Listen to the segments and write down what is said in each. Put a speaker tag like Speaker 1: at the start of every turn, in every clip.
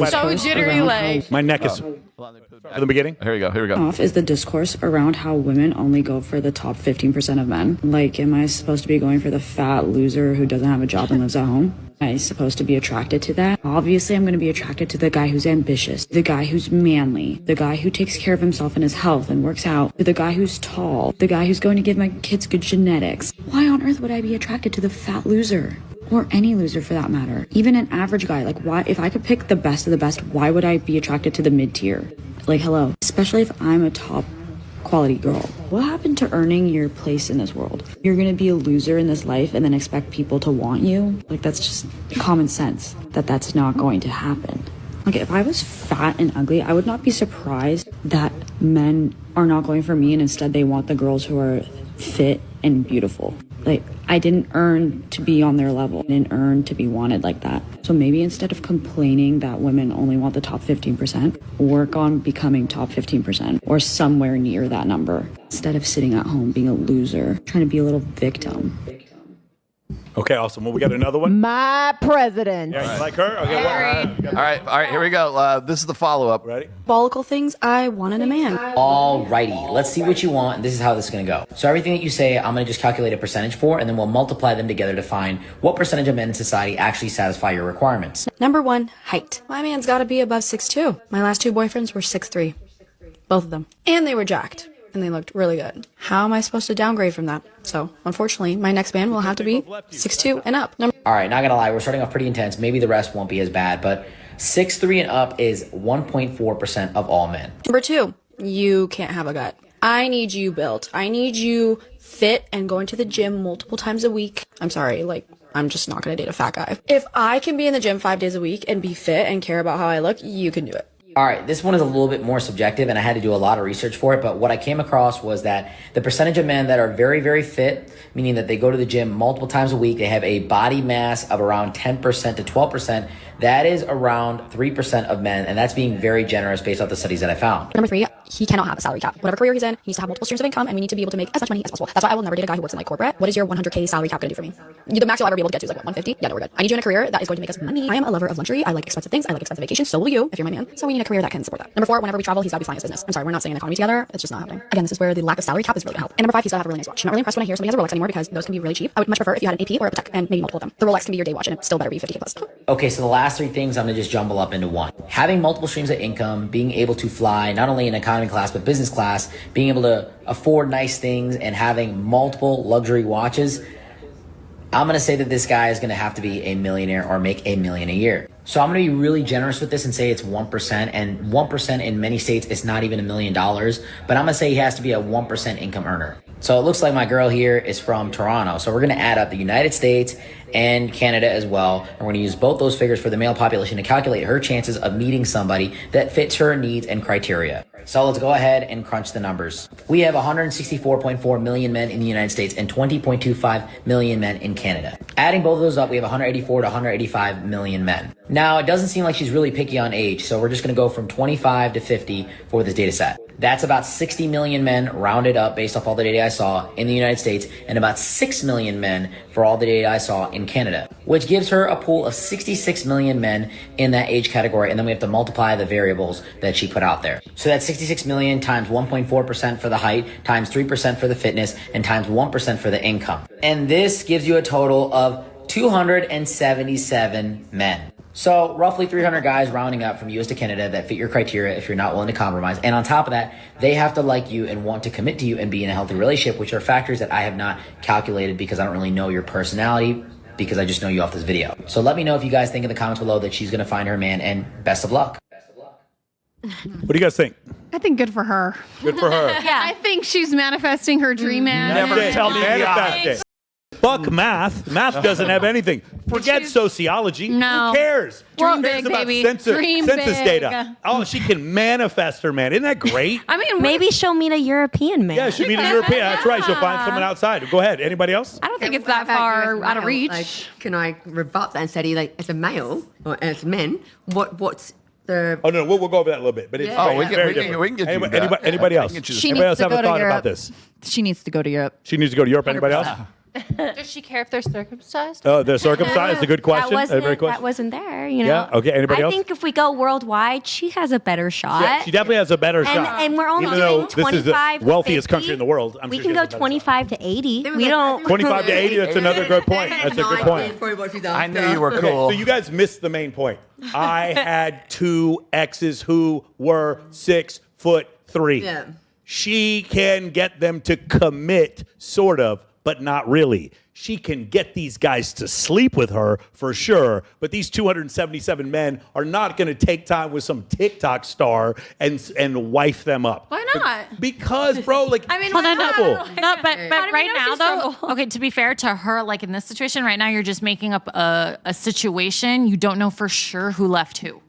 Speaker 1: so jittery leg.
Speaker 2: My neck is from the beginning.
Speaker 3: Here we go.
Speaker 4: Off is the discourse around how women only go for the top 15% of men. Like, am I supposed to be going for the fat loser who doesn't have a job and lives at home? Am I supposed to be attracted to that? Obviously, I'm going to be attracted to the guy who's ambitious, the guy who's manly, the guy who takes care of himself and his health and works out, the guy who's tall, the guy who's going to give my kids good genetics. Why on earth would I be attracted to the fat loser? Or any loser for that matter. Even an average guy. Like, why, if I could pick the best of the best, why would I be attracted to the mid-tier? Like, hello. Especially if I'm a top quality girl. What happened to earning your place in this world? You're gonna be a loser in this life and then expect people to want you? Like, that's just common sense that that's not going to happen. Like, if I was fat and ugly, I would not be surprised that men are not going for me and instead they want the girls who are fit and beautiful. Like, I didn't earn to be on their level. I didn't earn to be wanted like that. So maybe instead of complaining that women only want the top 15%, work on becoming top 15% or somewhere near that number. Instead of sitting at home being a loser, trying to be a little victim.
Speaker 2: Okay, awesome. Well, we got another one.
Speaker 5: My president.
Speaker 2: Yeah, you like her? Okay,
Speaker 3: All right, here we go. This is the follow-up.
Speaker 2: Ready?
Speaker 6: Diabolical things I want in a man.
Speaker 7: Alrighty, let's see what you want, and this is how this is going to go. So everything that you say, I'm going to just calculate a percentage for, and then we'll multiply them together to find what percentage of men in society actually satisfy your requirements.
Speaker 6: Number 1, height. My man's gotta be above 6'2". My last 2 boyfriends were 6'3". Both of them. And they were jacked. And they looked really good. How am I supposed to downgrade from that? So, unfortunately, my next man will have to be 6'2" and up.
Speaker 7: Alright, not gonna lie, we're starting off pretty intense. Maybe the rest won't be as bad, but 6'3" and up is 1.4% of all men.
Speaker 6: Number 2, you can't have a gut. I need you built. I need you fit and going to the gym multiple times a week. I'm sorry, like, I'm just not gonna date a fat guy. If I can be in the gym 5 days a week and be fit and care about how I look, you can do it.
Speaker 7: All right, this one is a little bit more subjective, and I had to do a lot of research for it, but what I came across was that the percentage of men that are very, very fit, meaning that they go to the gym multiple times a week, they have a body mass of around 10% to 12%, that is around 3% of men, and that's being very generous based off the studies that I found.
Speaker 6: Number 3, he cannot have a salary cap. Whatever career he's in, he needs to have multiple streams of income, and we need to be able to make as much money as possible. That's why I will never date a guy who works in like corporate. What is your 100K salary cap going to do for me? The max you'll ever be able to get to is like, what, 150? Yeah, no, we're good. I need you in a career that is going to make us money. I am a lover of luxury. I like expensive things. I like expensive vacations. So will you, if you're my man. So we need a career that can support that. Number 4, whenever we travel, he's got to be flying his business. I'm sorry, we're not staying in an economy together. It's just not happening. Again, this is where the lack of salary cap is really going to help. And number 5, he's got to have a really nice watch. I'm not really impressed when I hear somebody has a Rolex anymore because those can be really cheap. I would much prefer if you had an AP or a Patek and maybe multiple of them. The Rolex can be your day watch and it still better be 50K plus.
Speaker 7: Okay, so the last 3 things I'm going to just jumble up into one. Having multiple streams of income, being able to fly not only in economy class but business class, being able to afford nice things, and having multiple luxury watches. I'm going to say that this guy is going to have to be a millionaire or make $1 million a year. So I'm going to be really generous with this and say it's 1%, and 1% in many states is not even $1 million, but I'm going to say he has to be a 1% income earner. So it looks like my girl here is from Toronto. So we're going to add up the United States and Canada as well. And we're going to use both those figures for the male population to calculate her chances of meeting somebody that fits her needs and criteria. So let's go ahead and crunch the numbers. We have 164.4 million men in the United States and 20.25 million men in Canada. Adding both of those up, we have 184 to 185 million men. Now, it doesn't seem like she's really picky on age, so we're just going to go from 25 to 50 for this data set. That's about 60 million men rounded up based off all the data I saw in the United States, and about 6 million men for all the data I saw in Canada, which gives her a pool of 66 million men in that age category. And then we have to multiply the variables that she put out there. So that's 66 million times 1.4% for the height, times 3% for the fitness, and times 1% for the income. And this gives you a total of 277 men. So roughly 300 guys rounding up from US to Canada that fit your criteria if you're not willing to compromise. And on top of that, they have to like you and want to commit to you and be in a healthy relationship, which are factors that I have not calculated because I don't really know your personality, because I just know you off this video. So let me know if you guys think in the comments below that she's going to find her man, and best of luck.
Speaker 2: What do you guys think?
Speaker 5: I think good for her.
Speaker 2: Good for her.
Speaker 5: Yeah. I think she's manifesting her dream man.
Speaker 3: Never tell me the opposite.
Speaker 2: Fuck math. Math doesn't have anything. Forget sociology.
Speaker 5: No.
Speaker 2: Who cares?
Speaker 5: Dream
Speaker 2: Who cares
Speaker 5: big,
Speaker 2: about
Speaker 5: baby.
Speaker 2: census
Speaker 5: Dream big.
Speaker 2: data? Oh, she can manifest her man. Isn't that great?
Speaker 5: I mean,
Speaker 1: Maybe she'll meet a European man.
Speaker 2: Yeah, she'll meet a European. That's right. She'll find someone outside. Go ahead. Anybody else?
Speaker 5: I don't think it's that far out of reach.
Speaker 8: Like, can I rebut that and say to you, like, as a male or as men, what's the...
Speaker 2: Oh, no, we'll go over that a little bit. But it's
Speaker 3: Oh, we
Speaker 2: very
Speaker 3: can
Speaker 2: different.
Speaker 3: get you
Speaker 2: Anybody else?
Speaker 3: I can get you
Speaker 2: Anybody else have a thought
Speaker 5: Europe.
Speaker 2: about this?
Speaker 5: She needs to go to Europe.
Speaker 2: She needs to go to Europe. Anybody else?
Speaker 1: Does she care if they're circumcised?
Speaker 2: Oh, they're circumcised. It's a good question.
Speaker 1: That
Speaker 2: A very
Speaker 1: wasn't,
Speaker 2: question.
Speaker 1: that wasn't there, you know.
Speaker 2: Yeah. Okay. Anybody
Speaker 1: I
Speaker 2: else?
Speaker 1: think if we go worldwide, she has a better shot.
Speaker 2: Yeah, she definitely has a better shot.
Speaker 1: And we're only
Speaker 2: Even
Speaker 1: doing
Speaker 2: though this is the
Speaker 1: 25 to
Speaker 2: wealthiest
Speaker 1: 50,
Speaker 2: country in the world. I'm
Speaker 1: we
Speaker 2: sure
Speaker 1: can
Speaker 2: she
Speaker 1: go
Speaker 2: has a better
Speaker 1: 25 to 80.
Speaker 8: There
Speaker 1: We
Speaker 8: go.
Speaker 1: don't.
Speaker 2: 25 to 80. That's another good point. That's a good point.
Speaker 3: I knew you were
Speaker 2: Okay,
Speaker 3: cool.
Speaker 2: so you guys missed the main point. I had 2 exes who were 6'3".
Speaker 8: Yeah.
Speaker 2: She can get them to commit, sort of, but not really. She can get these guys to sleep with her for sure, but these 277 men are not going to take time with some TikTok star and wife them up.
Speaker 5: Why not?
Speaker 2: Because, bro, like,
Speaker 5: I mean,
Speaker 2: she's
Speaker 5: why not?
Speaker 2: trouble.
Speaker 9: No, but
Speaker 5: How do we
Speaker 9: right
Speaker 5: know
Speaker 9: now
Speaker 5: she's
Speaker 9: though,
Speaker 5: trouble?
Speaker 9: okay, to be fair to her, like in this situation right now, you're just making up a situation. You don't know for sure who left who.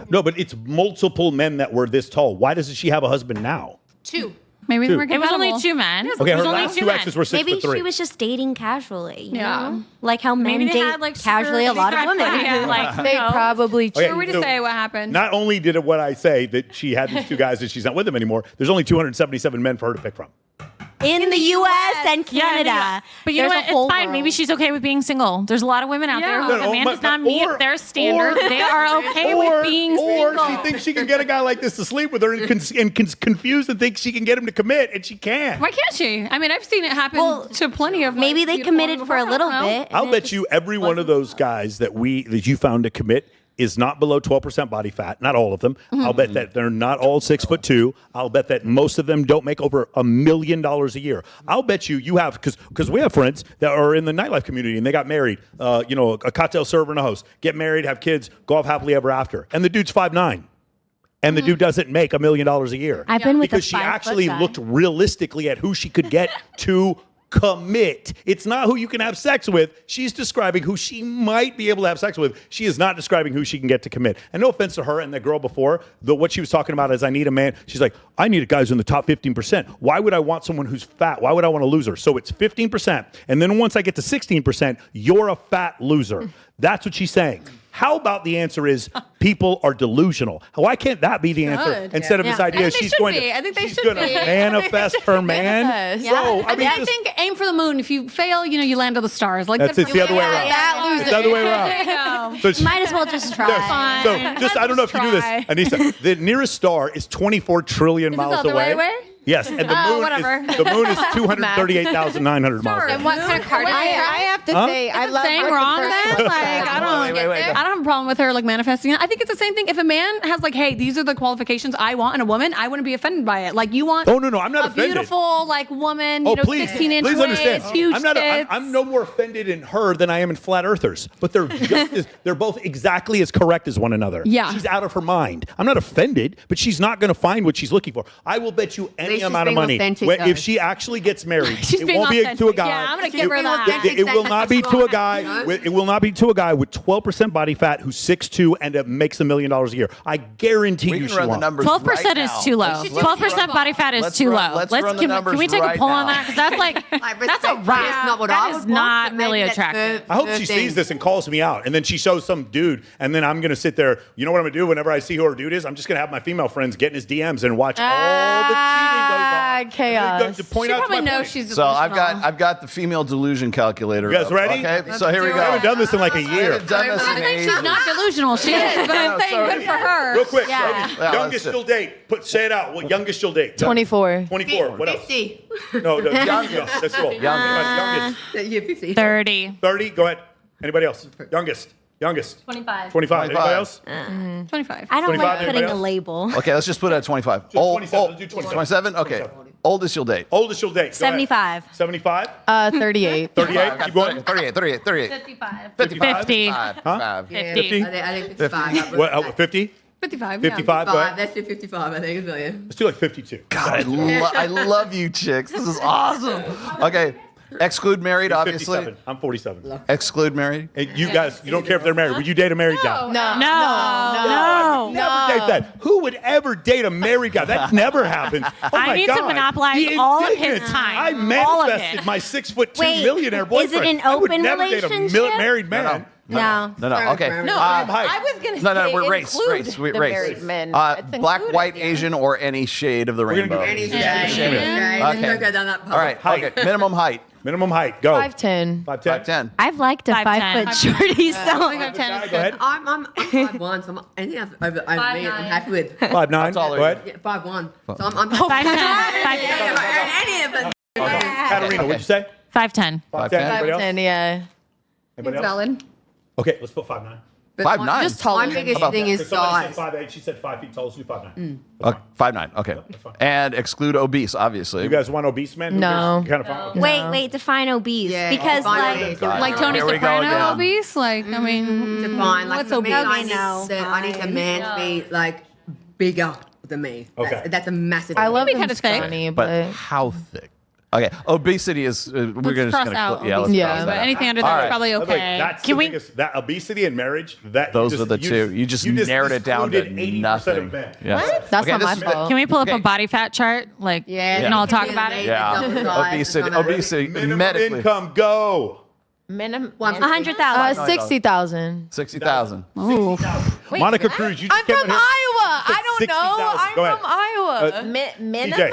Speaker 2: No, but it's multiple men that were this tall. Why doesn't she have a husband now?
Speaker 5: 2. Maybe
Speaker 2: Two.
Speaker 5: we're
Speaker 9: It was only
Speaker 5: compatible.
Speaker 9: 2 men.
Speaker 2: Okay,
Speaker 9: it
Speaker 2: her
Speaker 9: was only
Speaker 2: last
Speaker 9: 2
Speaker 2: 2
Speaker 9: men.
Speaker 2: exes were 6'3".
Speaker 1: Maybe she was just dating casually. You
Speaker 5: Yeah.
Speaker 1: know? Like how men
Speaker 5: Maybe they
Speaker 1: date
Speaker 5: had, like,
Speaker 1: casually a lot of women.
Speaker 9: Yeah, like,
Speaker 5: They
Speaker 9: no.
Speaker 5: probably
Speaker 2: Okay,
Speaker 5: Who are we to
Speaker 2: so
Speaker 5: say what happened?
Speaker 2: Not only did it what I say that she had these 2 guys and she's not with them anymore, there's only 277 men for her to pick from.
Speaker 1: In the U.S. and
Speaker 9: Yeah,
Speaker 1: Canada.
Speaker 9: but you know
Speaker 1: There's
Speaker 9: what?
Speaker 1: a whole
Speaker 9: It's fine.
Speaker 1: world.
Speaker 9: Maybe she's okay with being single. There's a lot of women out there who,
Speaker 5: Yeah.
Speaker 9: if
Speaker 2: No,
Speaker 9: a man
Speaker 2: but-
Speaker 9: does not
Speaker 2: but-
Speaker 9: meet
Speaker 2: or-
Speaker 9: their standard,
Speaker 2: or-
Speaker 9: they are okay with being
Speaker 2: Or
Speaker 9: single.
Speaker 2: she thinks she can get a guy like this to sleep with her and confused and thinks she can get him to commit, and she can't.
Speaker 5: Why can't she? I mean, I've seen it happen
Speaker 1: Well,
Speaker 5: to plenty of.
Speaker 1: Maybe
Speaker 5: like,
Speaker 1: they
Speaker 5: beautiful
Speaker 1: committed
Speaker 5: women
Speaker 1: for a
Speaker 5: before.
Speaker 1: little
Speaker 5: I don't know.
Speaker 1: bit.
Speaker 2: I'll
Speaker 1: and
Speaker 2: bet
Speaker 1: it
Speaker 2: you
Speaker 1: just
Speaker 2: every one of those guys that you found to commit is not below 12% body fat. Not all of them. I'll bet that they're not all 6'2". I'll bet that most of them don't make over $1 million a year. I'll bet you have, because we have friends that are in the nightlife community and they got married, a cocktail server and a host, get married, have kids, go off happily ever after. And the dude's 5'9". And the dude doesn't make $1 million a year.
Speaker 1: I've been with
Speaker 2: because
Speaker 1: a
Speaker 2: she
Speaker 1: 5 foot
Speaker 2: actually
Speaker 1: guy.
Speaker 2: looked realistically at who she could get to commit. It's not who you can have sex with. She's describing who she might be able to have sex with. She is not describing who she can get to commit. And no offense to her and the girl before, what she was talking about is I need a man. She's like, I need a guy who's in the top 15%. Why would I want someone who's fat? Why would I want a loser? So it's 15%. And then once I get to 16%, you're a fat loser. That's what she's saying. How about the answer is people are delusional? Why can't that be the answer?
Speaker 5: Good.
Speaker 2: Instead of this
Speaker 5: Yeah.
Speaker 2: idea
Speaker 5: I think they
Speaker 2: she's
Speaker 5: should
Speaker 2: going
Speaker 5: be.
Speaker 2: to
Speaker 5: I think they
Speaker 2: she's
Speaker 5: should
Speaker 2: going to
Speaker 5: be.
Speaker 2: manifest her man.
Speaker 5: Yes.
Speaker 2: So,
Speaker 5: I
Speaker 2: just-
Speaker 5: think aim for the moon. If you fail, you land on the stars. Like
Speaker 2: That's
Speaker 5: good
Speaker 2: it's
Speaker 5: for
Speaker 2: the other way
Speaker 5: you.
Speaker 2: around.
Speaker 5: That
Speaker 2: It's the other way around.
Speaker 5: There you go.
Speaker 2: So she-
Speaker 1: Might as well just try.
Speaker 2: Yes. So just I don't know if you knew this,
Speaker 5: Try.
Speaker 2: Anissa. The nearest star is 24 trillion
Speaker 5: Isn't
Speaker 2: miles
Speaker 5: that the
Speaker 2: away.
Speaker 5: right way?
Speaker 2: Yes, and the moon
Speaker 5: whatever.
Speaker 2: is 238,900 miles away.
Speaker 5: And what kind of card?
Speaker 10: I have to say, I love
Speaker 5: saying
Speaker 10: her the
Speaker 5: wrong
Speaker 10: first
Speaker 5: then?
Speaker 10: one.
Speaker 5: Like, I don't,
Speaker 3: Wait.
Speaker 5: I don't have a problem with her like manifesting it. I think it's the same thing. If a man has like, hey, these are the qualifications I want in a woman, I wouldn't be offended by it. Like you want
Speaker 2: Oh no, I'm not
Speaker 5: a
Speaker 2: offended.
Speaker 5: beautiful like woman,
Speaker 2: Oh, please,
Speaker 5: 16-inch
Speaker 2: please understand.
Speaker 5: waist, huge
Speaker 2: I'm not.
Speaker 5: tits.
Speaker 2: I'm no more offended in her than I am in flat earthers. But they're they're both exactly as correct as one another.
Speaker 5: Yeah.
Speaker 2: she's out of her mind. I'm not offended, but she's not going to find what she's looking for. I will bet you any
Speaker 8: least she's
Speaker 2: amount of
Speaker 8: being
Speaker 2: money
Speaker 8: authentic,
Speaker 2: if
Speaker 8: though.
Speaker 2: she actually gets married,
Speaker 5: She's
Speaker 2: it
Speaker 5: being
Speaker 2: won't be to a
Speaker 5: authentic.
Speaker 2: guy.
Speaker 5: Yeah, I'm gonna
Speaker 8: She's
Speaker 5: give her
Speaker 8: being
Speaker 5: that.
Speaker 8: authentic.
Speaker 2: It will not be to a guy.
Speaker 8: No.
Speaker 2: It will not be to a guy with 12% body fat who's 6'2" and makes $1 million a year. I guarantee
Speaker 3: We
Speaker 2: you
Speaker 3: can
Speaker 2: she
Speaker 3: run the
Speaker 2: won't.
Speaker 3: numbers
Speaker 9: 12%
Speaker 3: right
Speaker 9: is
Speaker 3: now.
Speaker 9: too low.
Speaker 3: Let's-
Speaker 9: 12% body fat is
Speaker 3: let's
Speaker 9: too
Speaker 3: run-
Speaker 9: low.
Speaker 3: let's run the
Speaker 9: Can
Speaker 3: numbers
Speaker 9: we take
Speaker 3: right
Speaker 9: a poll on
Speaker 3: now.
Speaker 9: that? Because that's like that's a
Speaker 8: That's
Speaker 9: wrap.
Speaker 8: not what
Speaker 9: That
Speaker 8: I
Speaker 9: is
Speaker 8: would
Speaker 9: not
Speaker 8: want, but
Speaker 9: really
Speaker 8: maybe that's
Speaker 9: attractive.
Speaker 2: I hope
Speaker 8: her
Speaker 2: she
Speaker 8: thing.
Speaker 2: sees this and calls me out, and then she shows some dude, and then I'm gonna sit there. You know what I'm gonna do? Whenever I see who her dude is, I'm just gonna have my female friends get in his DMs and watch all the cheating goes on.
Speaker 10: chaos.
Speaker 2: To point
Speaker 5: She
Speaker 2: out to
Speaker 5: probably
Speaker 2: my
Speaker 5: knows
Speaker 2: point.
Speaker 5: she's
Speaker 3: So
Speaker 5: delusional.
Speaker 3: I've got the female delusion calculator.
Speaker 2: You guys
Speaker 3: up.
Speaker 2: ready?
Speaker 3: Okay, so here we
Speaker 2: I
Speaker 3: go.
Speaker 2: haven't done this in like a
Speaker 3: I
Speaker 2: year.
Speaker 3: haven't done this
Speaker 5: I'm
Speaker 3: in
Speaker 5: saying
Speaker 3: ages.
Speaker 5: she's not delusional. She is, but I'm
Speaker 3: No,
Speaker 5: saying
Speaker 3: so-
Speaker 5: good for her.
Speaker 2: Real quick,
Speaker 1: Yeah.
Speaker 3: Yeah,
Speaker 2: youngest
Speaker 3: let's
Speaker 2: you'll date. Say it out. What youngest you'll date?
Speaker 10: 24.
Speaker 2: 24. What else?
Speaker 8: 50.
Speaker 2: No, youngest. Let's roll. Youngest.
Speaker 8: Yeah, 50.
Speaker 9: 30.
Speaker 2: 30. Go ahead. Anybody else? Youngest. 25. 25. Anybody else?
Speaker 5: 25.
Speaker 1: I don't
Speaker 2: 25,
Speaker 1: like putting
Speaker 2: anybody
Speaker 1: a
Speaker 2: else?
Speaker 1: label.
Speaker 3: Okay, let's just put it at 25.
Speaker 2: 27. Let's do 27.
Speaker 3: 27? Okay.
Speaker 2: 27.
Speaker 3: Oldest you'll date.
Speaker 2: Oldest you'll date. Go ahead.
Speaker 1: 75.
Speaker 2: 75.
Speaker 10: 38.
Speaker 2: 38. Keep going.
Speaker 3: 38.
Speaker 9: 55.
Speaker 2: 55.
Speaker 9: 50.
Speaker 2: Huh?
Speaker 9: 50.
Speaker 2: 50.
Speaker 8: I think 55.
Speaker 2: What? 50.
Speaker 5: 55. Yeah.
Speaker 2: 55. Go ahead.
Speaker 8: Let's do 55, I think, as well, yeah.
Speaker 2: Let's do like 52.
Speaker 3: God, I love you chicks. This is awesome. Okay. Exclude married, obviously.
Speaker 2: 57. I'm 47.
Speaker 3: Exclude married.
Speaker 2: Hey, you guys, you don't care if they're married. Would you date a married guy?
Speaker 9: No.
Speaker 2: Never date that. Who would ever date a married guy? That's never happened. Oh
Speaker 9: I
Speaker 2: my
Speaker 9: need
Speaker 2: God.
Speaker 9: to monopolize
Speaker 2: The
Speaker 9: all of his
Speaker 2: indignance.
Speaker 9: time.
Speaker 2: I
Speaker 9: All of
Speaker 2: manifested
Speaker 9: it.
Speaker 2: my 6'2"
Speaker 1: Wait,
Speaker 2: millionaire
Speaker 1: is it
Speaker 2: boyfriend.
Speaker 1: an
Speaker 2: I would
Speaker 1: open
Speaker 2: never date a
Speaker 1: relationship?
Speaker 2: married man.
Speaker 10: No.
Speaker 3: Okay.
Speaker 10: No,
Speaker 2: height.
Speaker 10: I was going to
Speaker 3: No,
Speaker 10: say
Speaker 3: we're race.
Speaker 10: the married men. It's
Speaker 3: Black,
Speaker 10: included,
Speaker 3: white,
Speaker 10: yeah.
Speaker 3: Asian, or any shade of the
Speaker 2: We're gonna
Speaker 3: rainbow.
Speaker 2: do
Speaker 8: Any
Speaker 2: Yeah.
Speaker 8: shade.
Speaker 3: Yeah.
Speaker 8: Okay.
Speaker 3: Okay.
Speaker 8: Don't go down that path.
Speaker 3: All right.
Speaker 2: Height.
Speaker 3: Okay. Minimum height.
Speaker 2: Minimum height. Go.
Speaker 10: 5'10".
Speaker 2: 5'10".
Speaker 3: 5'10".
Speaker 1: I've liked a
Speaker 9: 5'10".
Speaker 1: 5 foot shorty, so
Speaker 5: I think 10 is
Speaker 2: Go
Speaker 5: good.
Speaker 2: ahead.
Speaker 8: I'm 5'1", so anything over me, I'm happy with.
Speaker 2: 5'9".
Speaker 3: How tall are
Speaker 2: Go
Speaker 3: you?
Speaker 2: ahead.
Speaker 8: Yeah, 5'1". So I'm
Speaker 9: 5'10".
Speaker 8: any of them.
Speaker 2: Katarina, what'd you say?
Speaker 9: 5'10".
Speaker 2: 5'10". Anybody else?
Speaker 10: 5'10", yeah.
Speaker 2: Anybody else?
Speaker 5: Valid.
Speaker 2: Okay, let's put 5'9".
Speaker 8: But
Speaker 3: 5'9".
Speaker 10: Just taller
Speaker 8: My
Speaker 10: than
Speaker 8: biggest
Speaker 3: About
Speaker 8: thing is
Speaker 2: Somebody
Speaker 8: size.
Speaker 2: said 5'8". She said 5 feet tall. So do 5'9".
Speaker 3: 5'9". Okay.
Speaker 2: fine.
Speaker 3: And exclude obese, obviously.
Speaker 2: You guys want obese men? Who
Speaker 10: No.
Speaker 2: cares? Kind of fun.
Speaker 1: wait, define obese
Speaker 8: Yeah,
Speaker 1: because
Speaker 8: define
Speaker 1: like
Speaker 8: obese.
Speaker 5: Like Tony
Speaker 3: Here we go
Speaker 5: Soprano
Speaker 3: again.
Speaker 5: obese? Like, I mean,
Speaker 8: Define. Like
Speaker 5: what's
Speaker 8: for me,
Speaker 5: obese?
Speaker 8: I need,
Speaker 1: no,
Speaker 8: I need a man to be like bigger than me.
Speaker 2: Okay.
Speaker 8: That's a massive.
Speaker 10: I love
Speaker 5: Maybe
Speaker 10: them
Speaker 5: kinda thick.
Speaker 10: scrawny,
Speaker 3: But
Speaker 10: but
Speaker 3: how thick? Okay. Obesity is. We're
Speaker 5: Let's cross out
Speaker 3: Yeah. Let's
Speaker 5: obesity.
Speaker 3: cross that
Speaker 5: But
Speaker 3: out.
Speaker 5: anything under
Speaker 3: All
Speaker 5: that
Speaker 3: right.
Speaker 5: is probably
Speaker 2: By the way,
Speaker 5: okay.
Speaker 2: that's
Speaker 9: Can
Speaker 2: the
Speaker 9: we-
Speaker 2: biggest. That obesity and marriage. That
Speaker 3: Those
Speaker 2: you
Speaker 3: are the two. You just narrowed it down to
Speaker 2: excluded 80%
Speaker 3: nothing.
Speaker 2: of men.
Speaker 3: Yeah.
Speaker 10: that's not
Speaker 3: this
Speaker 10: my
Speaker 3: is-
Speaker 10: fault.
Speaker 9: Can we pull up
Speaker 3: Okay.
Speaker 9: a body fat chart? Like,
Speaker 8: Yeah.
Speaker 9: and I'll talk about it.
Speaker 3: Yeah. Obesity.
Speaker 2: Minimum
Speaker 3: Medically.
Speaker 2: income. Go.
Speaker 10: Minimum.
Speaker 1: 100,000.
Speaker 10: 60,000.
Speaker 3: 60,000.
Speaker 2: Monica Cruz. You just
Speaker 10: I'm
Speaker 2: came
Speaker 10: from
Speaker 2: in here-
Speaker 10: Iowa.
Speaker 2: said
Speaker 10: I don't know.
Speaker 2: 60,000.
Speaker 10: I'm
Speaker 2: Go ahead.
Speaker 10: from Iowa.
Speaker 2: TJ,
Speaker 10: Minimum?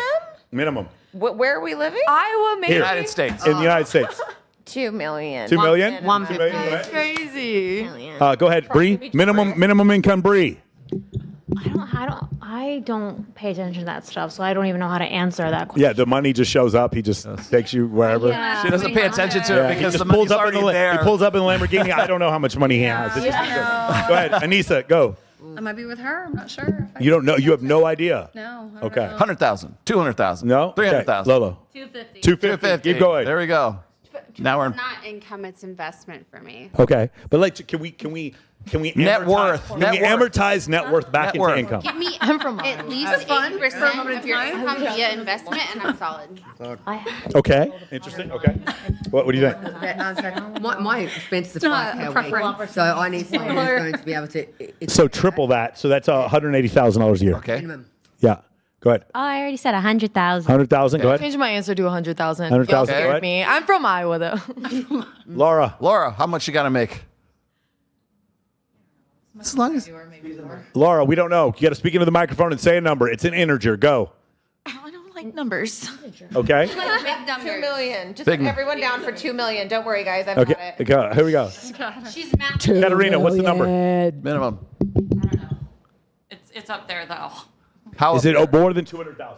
Speaker 2: minimum
Speaker 10: Where are we living? Iowa, maybe.
Speaker 2: Here.
Speaker 3: United States.
Speaker 2: in the United States.
Speaker 10: 2 million.
Speaker 2: 2 million.
Speaker 1: 150.
Speaker 2: 2 million. Go ahead.
Speaker 10: Crazy.
Speaker 2: Go ahead, Bree. Minimum income, Bree.
Speaker 11: I don't pay attention to that stuff, so I don't even know how to answer that question.
Speaker 2: Yeah, the money just shows up. He just takes you wherever.
Speaker 10: Yeah.
Speaker 3: She doesn't pay attention to
Speaker 2: Yeah,
Speaker 3: it
Speaker 2: he
Speaker 3: because
Speaker 2: just
Speaker 3: the money's
Speaker 2: pulls up in
Speaker 3: already
Speaker 2: the
Speaker 3: there.
Speaker 2: He pulls up in the Lamborghini. I don't know how much money he has. It's just- Go ahead, Anissa. Go.
Speaker 5: I might be with her. I'm not sure.
Speaker 2: You don't know. You have no idea.
Speaker 5: No. I don't
Speaker 2: Okay.
Speaker 5: know.
Speaker 3: 100,000. 200,000.
Speaker 2: No.
Speaker 3: 300,000.
Speaker 2: Okay. Lolo.
Speaker 11: 250.
Speaker 2: 250. Keep going.
Speaker 3: There we go. Now we're
Speaker 11: Not income, it's investment for me.
Speaker 2: Okay, but like, can we
Speaker 3: Net
Speaker 2: amortize-
Speaker 3: worth.
Speaker 2: Can
Speaker 3: Net
Speaker 2: we
Speaker 3: worth.
Speaker 2: amortize net worth back
Speaker 3: Net
Speaker 2: into
Speaker 3: worth.
Speaker 2: income?
Speaker 11: Give me
Speaker 10: from
Speaker 11: at least
Speaker 5: fun for a
Speaker 11: 80%
Speaker 5: moment
Speaker 11: of
Speaker 5: in
Speaker 11: your
Speaker 5: time.
Speaker 11: income via investment, and I'm solid.
Speaker 2: Okay, interesting. Okay, what do you think?
Speaker 8: My expenses are
Speaker 5: not
Speaker 8: 5K
Speaker 5: a
Speaker 8: a
Speaker 5: preference.
Speaker 8: week, so I need someone who's going to be able to.
Speaker 2: So triple that. So that's $180,000 a year.
Speaker 3: okay.
Speaker 8: Minimum.
Speaker 2: Yeah. Go ahead.
Speaker 1: Oh, I already said 100,000.
Speaker 2: 100,000. Go ahead.
Speaker 10: Change my answer to 100,000.
Speaker 2: 100,000,
Speaker 10: Y'all
Speaker 2: go
Speaker 10: scared
Speaker 2: ahead.
Speaker 10: me. I'm from Iowa, though.
Speaker 2: Laura.
Speaker 3: Laura, how much you got to make? As long as.
Speaker 2: Laura, we don't know. You got to speak into the microphone and say a number. It's an integer. Go.
Speaker 9: I don't like numbers.
Speaker 2: Okay.
Speaker 11: Big numbers.
Speaker 10: 2 million. Just
Speaker 3: Big
Speaker 10: put
Speaker 3: m-
Speaker 10: everyone down for 2 million. Don't worry, guys. I've got
Speaker 2: Okay.
Speaker 10: it.
Speaker 2: Go. Here we go.
Speaker 11: She's math.
Speaker 2: Katarina, what's the number?
Speaker 3: Minimum.
Speaker 9: It's up there though.
Speaker 3: How
Speaker 2: Is it more than 200,000?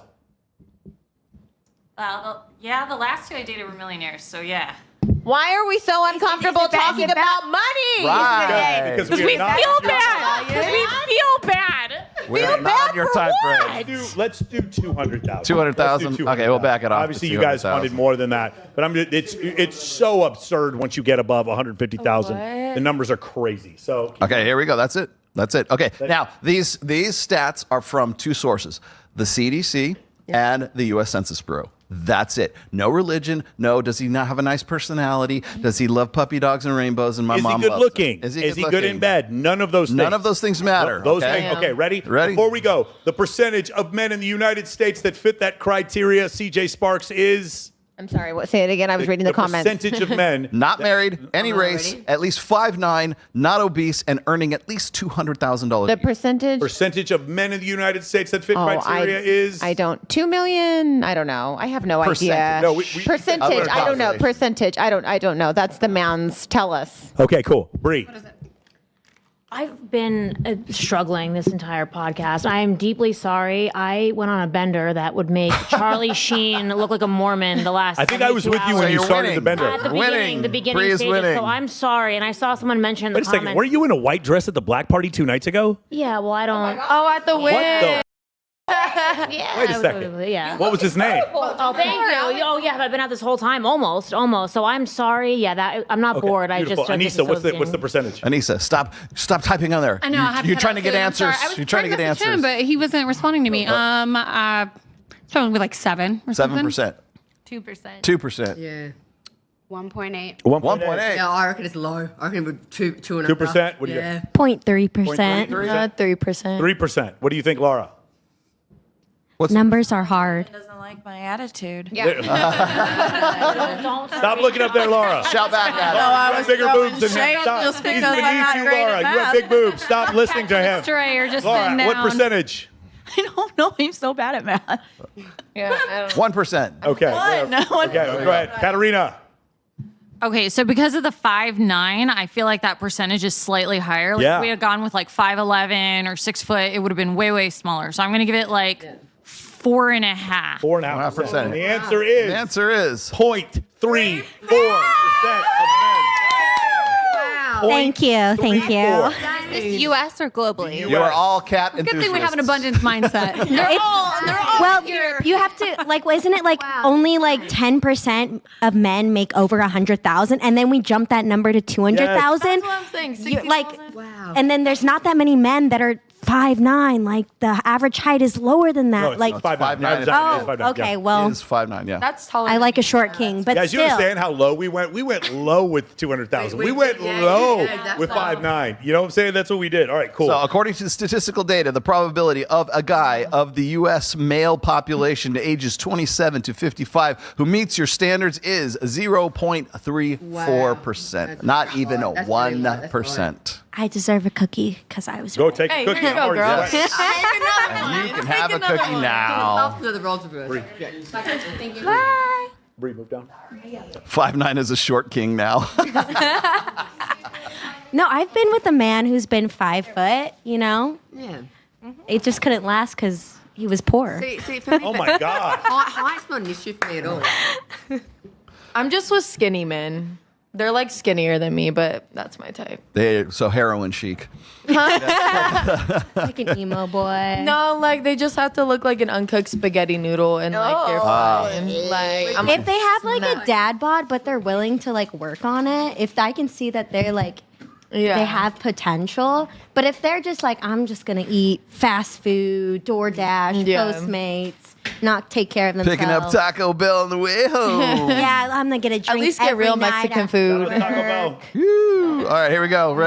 Speaker 9: Yeah, the last two I dated were millionaires, so yeah.
Speaker 10: Why are we so uncomfortable talking about money?
Speaker 3: Right.
Speaker 2: Because
Speaker 9: We
Speaker 2: we are not.
Speaker 9: feel bad. We feel bad.
Speaker 3: We're not on your time frame.
Speaker 2: Let's do 200,000.
Speaker 3: 200,000?
Speaker 2: Let's do
Speaker 3: Okay, we'll back it off to
Speaker 2: Obviously, you guys
Speaker 3: 200,000.
Speaker 2: wanted more than that, but it's so absurd once you get above 150,000. The numbers are crazy. So
Speaker 3: Okay, here we go. That's it. That's it. Okay. Now, these stats are from two sources, the CDC and the U.S. Census Bureau. That's it. No religion. No, does he not have a nice personality? Does he love puppy dogs and rainbows? And my
Speaker 2: is
Speaker 3: mom
Speaker 2: he good
Speaker 3: loves
Speaker 2: looking?
Speaker 3: him?
Speaker 2: Is he good in
Speaker 3: good-looking?
Speaker 2: bed? None of those things.
Speaker 3: None of those things matter.
Speaker 2: Those
Speaker 3: okay?
Speaker 2: things. Okay, ready?
Speaker 3: Ready?
Speaker 2: Before we go, the percentage of men in the United States that fit that criteria, CJ Sparks, is
Speaker 10: I'm sorry. What? Say it again. I was reading the comments.
Speaker 2: percentage of men
Speaker 3: Not married, any race,
Speaker 8: Already?
Speaker 3: at least 5'9", not obese, and earning at least $200,000.
Speaker 10: The percentage.
Speaker 2: of men in the United States that fit
Speaker 10: Oh,
Speaker 2: criteria is.
Speaker 10: I don't. 2 million. I don't know. I have no
Speaker 3: Percentage.
Speaker 10: idea.
Speaker 2: No,
Speaker 10: percentage. I don't know.
Speaker 3: Population.
Speaker 10: Percentage. I don't know. That's the man's. Tell us.
Speaker 2: Okay, cool. Bree.
Speaker 11: I've been struggling this entire podcast. I am deeply sorry. I went on a bender that would make Charlie Sheen look like a Mormon the last.
Speaker 2: I think I was
Speaker 11: 72
Speaker 2: with you when
Speaker 11: hours.
Speaker 2: you
Speaker 3: you're
Speaker 2: started
Speaker 3: winning.
Speaker 2: the bender.
Speaker 11: At the
Speaker 3: Winning.
Speaker 11: beginning
Speaker 3: Bree is
Speaker 11: stages.
Speaker 3: winning.
Speaker 11: So I'm sorry. And I saw someone mention in the
Speaker 2: Wait a second.
Speaker 11: comments.
Speaker 2: Weren't you in a white dress at the black party 2 nights ago?
Speaker 11: Yeah. Well, I don't.
Speaker 10: Oh, at the win.
Speaker 2: What the?
Speaker 11: Yeah.
Speaker 2: Wait a second.
Speaker 11: Yeah.
Speaker 2: What was his name?
Speaker 11: Oh, thank you. Oh, yeah. I've been out this whole time, almost. So I'm sorry. Yeah, that I'm not
Speaker 2: Okay,
Speaker 11: bored.
Speaker 2: beautiful.
Speaker 11: I'm
Speaker 2: Anissa, what's the
Speaker 11: disassociating.
Speaker 2: percentage?
Speaker 3: Anissa, stop typing on there.
Speaker 5: I know. I have
Speaker 3: You're
Speaker 5: to
Speaker 3: trying to
Speaker 5: cut
Speaker 3: get
Speaker 5: out food. I'm
Speaker 3: answers.
Speaker 5: sorry. I was
Speaker 3: You're trying to get
Speaker 5: trying message
Speaker 3: answers.
Speaker 5: him, but he wasn't responding to me. It's probably like 7 or something.
Speaker 3: 7%.
Speaker 9: 2%.
Speaker 3: 2%.
Speaker 8: Yeah.
Speaker 11: 1.8.
Speaker 3: 1.8.
Speaker 8: Yeah, I reckon it's low. I reckon with 2.5.
Speaker 2: 2%? What do you
Speaker 8: Yeah.
Speaker 1: 0.3%.
Speaker 10: 3%.
Speaker 2: 3%. What do you think, Laura?
Speaker 1: Numbers are hard.
Speaker 10: Doesn't like my attitude.
Speaker 2: Stop looking up there, Laura.
Speaker 3: Shout back at
Speaker 2: Laura,
Speaker 3: him.
Speaker 2: you have bigger boobs than him.
Speaker 10: shade
Speaker 2: Stop.
Speaker 10: just
Speaker 2: He's
Speaker 10: because I'm
Speaker 2: beneath
Speaker 10: not
Speaker 2: you,
Speaker 10: great at
Speaker 2: Laura. You have
Speaker 10: math.
Speaker 2: big boobs. Stop listening to him.
Speaker 9: Stray, you're just
Speaker 2: Laura,
Speaker 9: sitting down.
Speaker 2: what percentage?
Speaker 10: I don't know. I'm so bad at math.
Speaker 3: 1%.
Speaker 2: Okay.
Speaker 10: One.
Speaker 2: Okay, go ahead. Katarina.
Speaker 9: Okay, so because of the 5'9", I feel like that percentage is slightly higher. Like
Speaker 2: Yeah.
Speaker 9: if we had gone with like 5'11" or 6 foot, it would have been way, way smaller. So I'm gonna give it like 4.5.
Speaker 2: 4.5%.
Speaker 3: 4.5%.
Speaker 2: The answer is.
Speaker 3: The answer is
Speaker 2: 0.34% of men.
Speaker 1: Thank you. Thank you.
Speaker 2: 0.34.
Speaker 10: Is this U.S. or globally?
Speaker 3: you are all cat
Speaker 5: Good
Speaker 3: enthusiasts.
Speaker 5: thing we have an abundance mindset.
Speaker 1: Well, you have to isn't it like only like 10% of men make over 100,000, and then we jump that number to 200,000?
Speaker 10: That's what I'm saying. 60,000?
Speaker 8: Wow.
Speaker 1: And then there's not that many men that are 5'9". Like the average height is lower than that.
Speaker 2: No, it's
Speaker 1: like,
Speaker 2: not. 5'9".
Speaker 3: 5'9".
Speaker 1: oh,
Speaker 2: 5'9",
Speaker 1: okay.
Speaker 2: yeah.
Speaker 1: Well,
Speaker 3: It is 5'9", yeah.
Speaker 10: That's taller.
Speaker 1: I like a short king, but
Speaker 2: Guys, you
Speaker 1: still.
Speaker 2: understand how low we went? We went low with 200,000. We went
Speaker 8: yeah,
Speaker 2: low
Speaker 8: yeah,
Speaker 2: with
Speaker 8: that's
Speaker 2: 5'9". You know what I'm saying? That's what we did. All right, cool.
Speaker 3: So, according to statistical data, the probability of a guy of the U.S. male population to ages 27 to 55 who meets your standards is 0.34%.
Speaker 8: Wow.
Speaker 3: Not even a
Speaker 8: That's really low. That's
Speaker 3: 1%.
Speaker 1: I deserve a cookie because I was
Speaker 2: Go
Speaker 1: right.
Speaker 2: take a cookie.
Speaker 10: here you go,
Speaker 2: Already
Speaker 10: girl.
Speaker 2: done.
Speaker 3: And you can have a cookie now.
Speaker 8: After the roles reversed.
Speaker 1: Bye.
Speaker 2: Bree, move down.
Speaker 3: 5'9" is a short king now.
Speaker 1: No, I've been with a man who's been 5 foot. You know,
Speaker 8: Yeah.
Speaker 1: it just couldn't last because he was poor.
Speaker 8: See, for me,
Speaker 2: Oh my God.
Speaker 8: height's not an issue for me at all.
Speaker 10: I'm just with skinny men. They're like skinnier than me, but that's my type.
Speaker 3: So heroin chic.
Speaker 1: Like an emo boy.
Speaker 10: No, like they just have to look like an uncooked spaghetti noodle and like they're fine. Like I'm
Speaker 1: If they have like
Speaker 10: Nah.
Speaker 1: a dad bod, but they're willing to like work on it, if I can see that they're like
Speaker 10: yeah.
Speaker 1: they have potential. But if they're just like, I'm just gonna eat fast food, DoorDash,
Speaker 10: Yeah.
Speaker 1: Postmates, not take care of themselves.
Speaker 3: Picking up Taco Bell on the way home.
Speaker 1: Yeah, I'm gonna get a drink.
Speaker 10: At least get
Speaker 1: every
Speaker 10: real
Speaker 1: night
Speaker 10: Mexican
Speaker 1: after
Speaker 10: food.
Speaker 2: Taco Bell.
Speaker 3: Woo. All right, here we go.